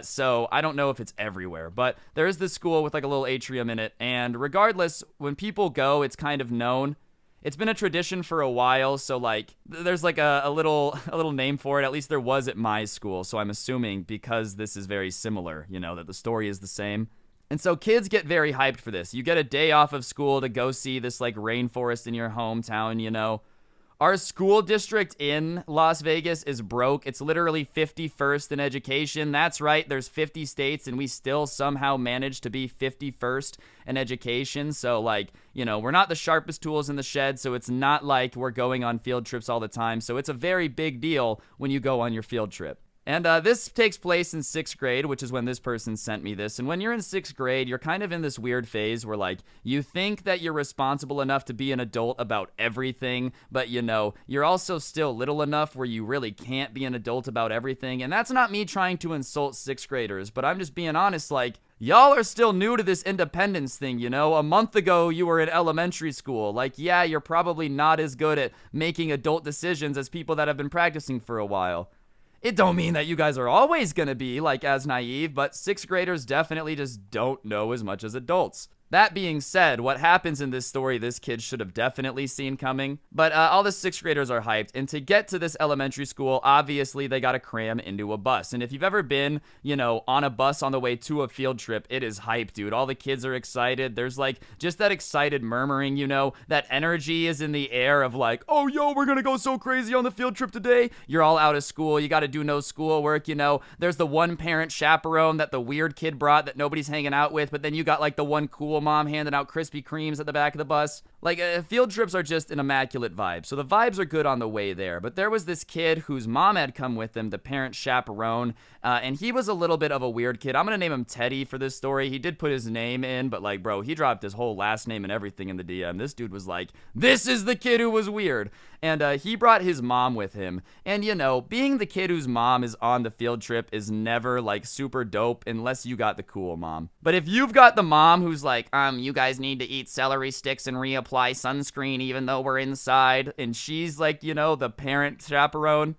So I don't know if it's everywhere, but there is this school with like a little atrium in it. And regardless, when people go, it's kind of known. It's been a tradition for a while, so like there's like a little name for it. At least there was at my school, so I'm assuming because this is very similar, that the story is the same. And so kids get very hyped for this. You get a day off of school to go see this like rainforest in your hometown. Our school district in Las Vegas is broke. It's literally 51st in education. That's right, there's 50 states, and we still somehow manage to be 51st in education. So, we're not the sharpest tools in the shed, so it's not like we're going on field trips all the time. So it's a very big deal when you go on your field trip. And this takes place in 6th grade, which is when this person sent me this. And when you're in 6th grade, you're kind of in this weird phase where, you think that you're responsible enough to be an adult about everything, but, you're also still little enough where you really can't be an adult about everything. And that's not me trying to insult 6th graders, but I'm just being honest, y'all are still new to this independence thing, A month ago, you were in elementary school. Yeah, you're probably not as good at making adult decisions as people that have been practicing for a while. It don't mean that you guys are always gonna be, as naive, but 6th graders definitely just don't know as much as adults. That being said, what happens in this story, this kid should have definitely seen coming. But all the 6th graders are hyped. And to get to this elementary school, obviously they got to cram into a bus. And if you've ever been, on a bus on the way to a field trip, it is hype, dude. All the kids are excited. There's just that excited murmuring, that energy is in the air of oh, yo, we're going to go so crazy on the field trip today. You're all out of school. You got to do no schoolwork, There's the one parent chaperone that the weird kid brought that nobody's hanging out with. But then you got the one cool mom handing out Krispy Kremes at the back of the bus. Field trips are just an immaculate vibe. So the vibes are good on the way there. But there was this kid whose mom had come with him, the parent chaperone, and he was a little bit of a weird kid. I'm going to name him Teddy for this story. He did put his name in, but bro, he dropped his whole last name and everything in the DM. This dude was this is the kid who was weird. And he brought his mom with him. And, being the kid whose mom is on the field trip is never, super dope unless you got the cool mom. But if you've got the mom who's you guys need to eat celery sticks and reapply sunscreen even though we're inside, and she's the parent chaperone,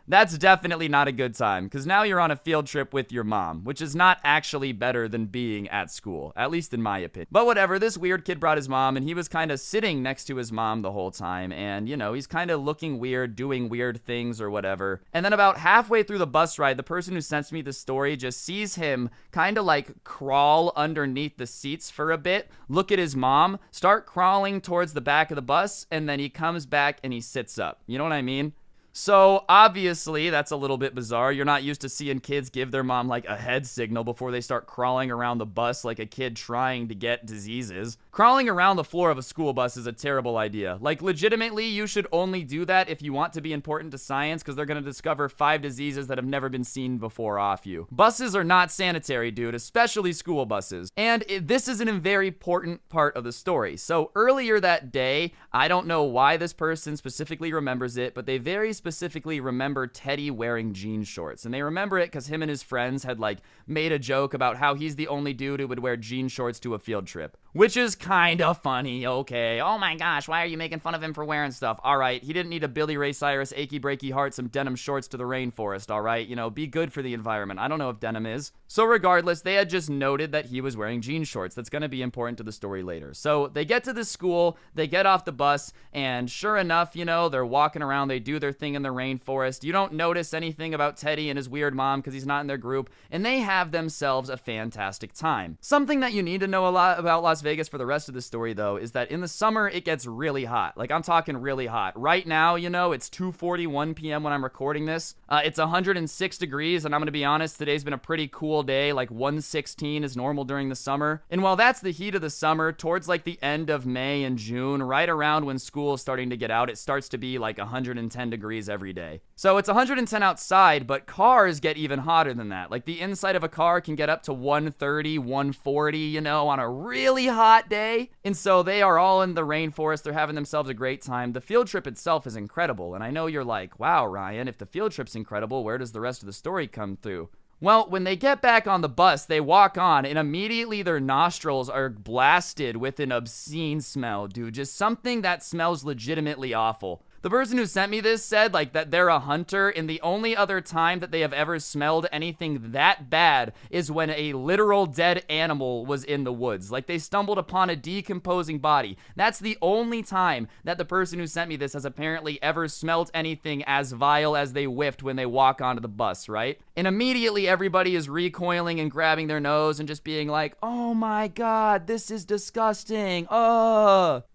that's definitely not a good time, because now you're on a field trip with your mom, which is not actually better than being at school, at least in my opinion. But whatever, this weird kid brought his mom, and he was kind of sitting next to his mom the whole time, and, he's kind of looking weird, doing weird things or whatever. And then about halfway through the bus ride, the person who sent me the story just sees him kind of crawl underneath the seats for a bit, look at his mom, start crawling towards the back of the bus, and then he comes back and he sits up. You know what I mean? So, obviously, that's a little bit bizarre. You're not used to seeing kids give their mom, a head signal before they start crawling around the bus like a kid trying to get diseases. Crawling around the floor of a school bus is a terrible idea. Legitimately, you should only do that if you want to be important to science, because they're going to discover 5 diseases that have never been seen before off you. Buses are not sanitary, dude, especially school buses. And this is a very important part of the story. So, earlier that day, I don't know why this person specifically remembers it, but they very specifically remember Teddy wearing jean shorts. And they remember it because him and his friends had made a joke about how he's the only dude who would wear jean shorts to a field trip. Which is kind of funny, okay. Oh my gosh, why are you making fun of him for wearing stuff? Alright, he didn't need a Billy Ray Cyrus achy breaky heart, some denim shorts to the rainforest, alright? Be good for the environment. I don't know if denim is. So regardless, they had just noted that he was wearing jean shorts. That's going to be important to the story later. So they get to the school, they get off the bus, and sure enough, they're walking around, they do their thing in the rainforest. You don't notice anything about Teddy and his weird mom because he's not in their group, and they have themselves a fantastic time. Something that you need to know a lot about Las Vegas for the rest of the story, though, is that in the summer, it gets really hot. I'm talking really hot. Right now, it's 2:41 p.m. when I'm recording this. It's 106 degrees, and I'm going to be honest, today's been a pretty cool day. 116 is normal during the summer. And while that's the heat of the summer, towards the end of May and June, right around when school is starting to get out, it starts to be 110 degrees every day. So it's 110 outside, but cars get even hotter than that. The inside of a car can get up to 130, 140, on a really hot day. And so they are all in the rainforest. They're having themselves a great time. The field trip itself is incredible. And I know you're wow, Ryan, if the field trip's incredible, where does the rest of the story come through? Well, when they get back on the bus, they walk on, and immediately their nostrils are blasted with an obscene smell, dude. Just something that smells legitimately awful. The person who sent me this said like that they're a hunter, and the only other time that they have ever smelled anything that bad is when a literal dead animal was in the woods. Like they stumbled upon a decomposing body. That's the only time that the person who sent me this has apparently ever smelled anything as vile as they whiffed when they walk onto the bus, right? And immediately everybody is recoiling and grabbing their nose and just being like, oh my god, this is disgusting.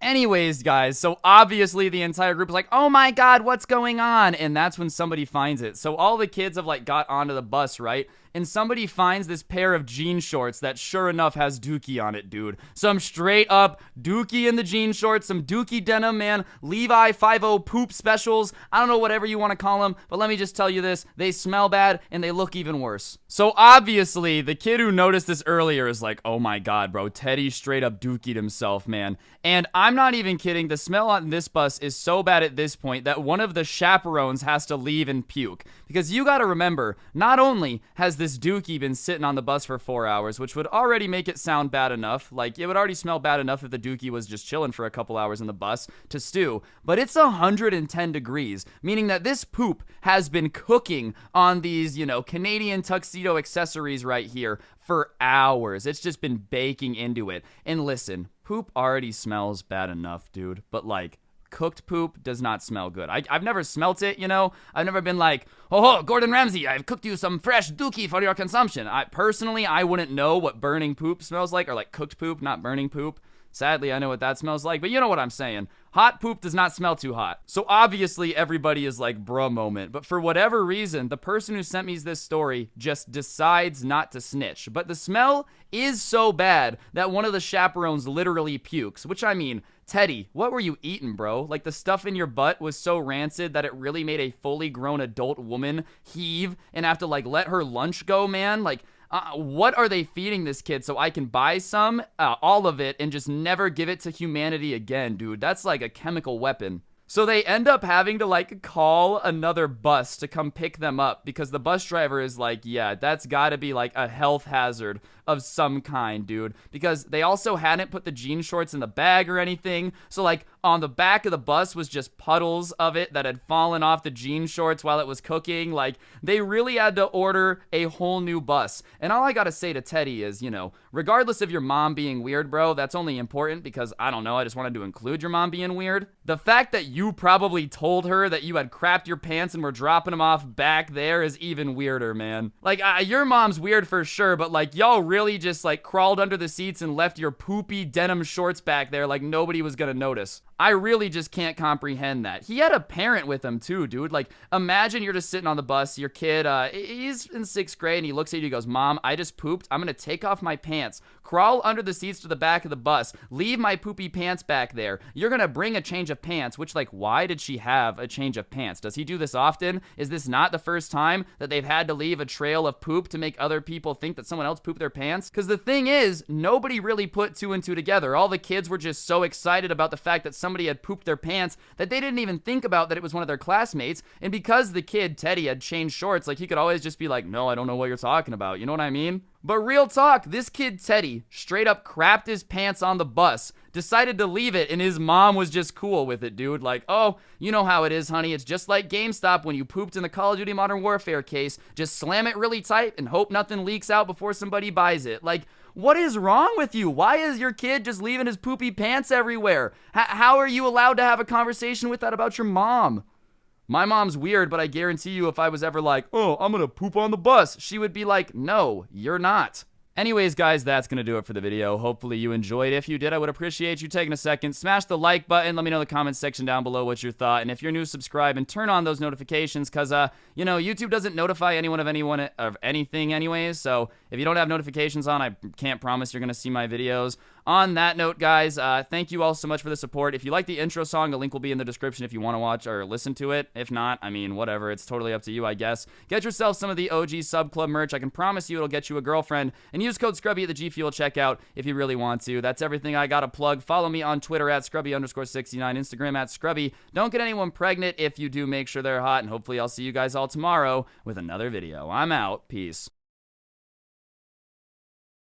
Anyways, guys, so obviously the entire group is like, oh my god, what's going on? And that's when somebody finds it. So all the kids have like got onto the bus, right? And somebody finds this pair of jean shorts that sure enough has Dookie on it, dude. Some straight up Dookie in the jean shorts, some Dookie denim, man. Levi 50 poop specials. I don't know, whatever you want to call them, but let me just tell you this. They smell bad and they look even worse. So obviously, the kid who noticed this earlier is like, oh my god, bro, Teddy straight up Dookied himself, man. And I'm not even kidding. The smell on this bus is so bad at this point that one of the chaperones has to leave and puke. Because you gotta remember, not only has this Dookie been sitting on the bus for 4 hours, which would already make it sound bad enough. Like, it would already smell bad enough if the Dookie was just chilling for a couple hours in the bus to stew. But it's 110 degrees, meaning that this poop has been cooking on these, Canadian tuxedo accessories right here for hours. It's just been baking into it. And listen, poop already smells bad enough, dude. But like, cooked poop does not smell good. I've never smelt it, I've never been like, oh, Gordon Ramsay, I've cooked you some fresh Dookie for your consumption. I wouldn't know what burning poop smells like, or like cooked poop, not burning poop. Sadly, I know what that smells like, but you know what I'm saying. Hot poop does not smell too hot. So obviously everybody is like, bruh moment. But for whatever reason, the person who sent me this story just decides not to snitch. But the smell is so bad that one of the chaperones literally pukes. Which, I mean, Teddy, what were you eating, bro? Like, the stuff in your butt was so rancid that it really made a fully grown adult woman heave and have to like let her lunch go, man. Like, what are they feeding this kid so I can buy some, all of it, and just never give it to humanity again, dude? That's like a chemical weapon. So they end up having to like call another bus to come pick them up because the bus driver is like, yeah, that's gotta be like a health hazard of some kind, dude. Because they also hadn't put the jean shorts in the bag or anything. So like on the back of the bus was just puddles of it that had fallen off the jean shorts while it was cooking. Like, they really had to order a whole new bus. And all I gotta say to Teddy is, regardless of your mom being weird, bro, that's only important because, I don't know, I just wanted to include your mom being weird. The fact that you probably told her that you had crapped your pants and were dropping them off back there is even weirder, man. Like, your mom's weird for sure, but like, y'all really just like crawled under the seats and left your poopy denim shorts back there like nobody was gonna notice. I really just can't comprehend that. He had a parent with him too, dude. Like, imagine you're just sitting on the bus, your kid, he's in 6th grade, and he looks at you and he goes, Mom, I just pooped. I'm gonna take off my pants, crawl under the seats to the back of the bus, leave my poopy pants back there. You're gonna bring a change of pants, which, like, why did she have a change of pants? Does he do this often? Is this not the first time that they've had to leave a trail of poop to make other people think that someone else pooped their pants? Because the thing is, nobody really put 2 and 2 together. All the kids were just so excited about the fact that somebody had pooped their pants that they didn't even think about that it was one of their classmates. And because the kid, Teddy, had changed shorts, like, he could always just be like, no, I don't know what you're talking about. You know what I mean? But real talk, this kid, Teddy, straight up crapped his pants on the bus, decided to leave it, and his mom was just cool with it, dude. Like, oh, you know how it is, honey. It's just like GameStop when you pooped in the Call of Duty Modern Warfare case. Just slam it really tight and hope nothing leaks out before somebody buys it. Like, what is wrong with you? Why is your kid just leaving his poopy pants everywhere? How are you allowed to have a conversation with that about your mom? My mom's weird, but I guarantee you if I was ever like, oh, I'm gonna poop on the bus, she would be like, no, you're not. Anyways, guys, that's going to do it for the video. Hopefully you enjoyed. If you did, I would appreciate you taking a second. Smash the like button. Let me know in the comments section down below what you thought. And if you're new, subscribe and turn on those notifications because, YouTube doesn't notify anyone of anything anyways. So if you don't have notifications on, I can't promise you're going to see my videos. On that note, guys, thank you all so much for the support. If you like the intro song, the link will be in the description if you want to watch or listen to it. If not, I mean, whatever. It's totally up to you, I guess. Get yourself some of the OG Sub Club merch. I can promise you it'll get you a girlfriend. And use code Scrubby at the G Fuel checkout if you really want to. That's everything I got to plug. Follow me on Twitter at Scrubby_69, Instagram at Scrubby. Don't get anyone pregnant. If you do, make sure they're hot. And hopefully I'll see you guys all tomorrow with another video. I'm out. Peace.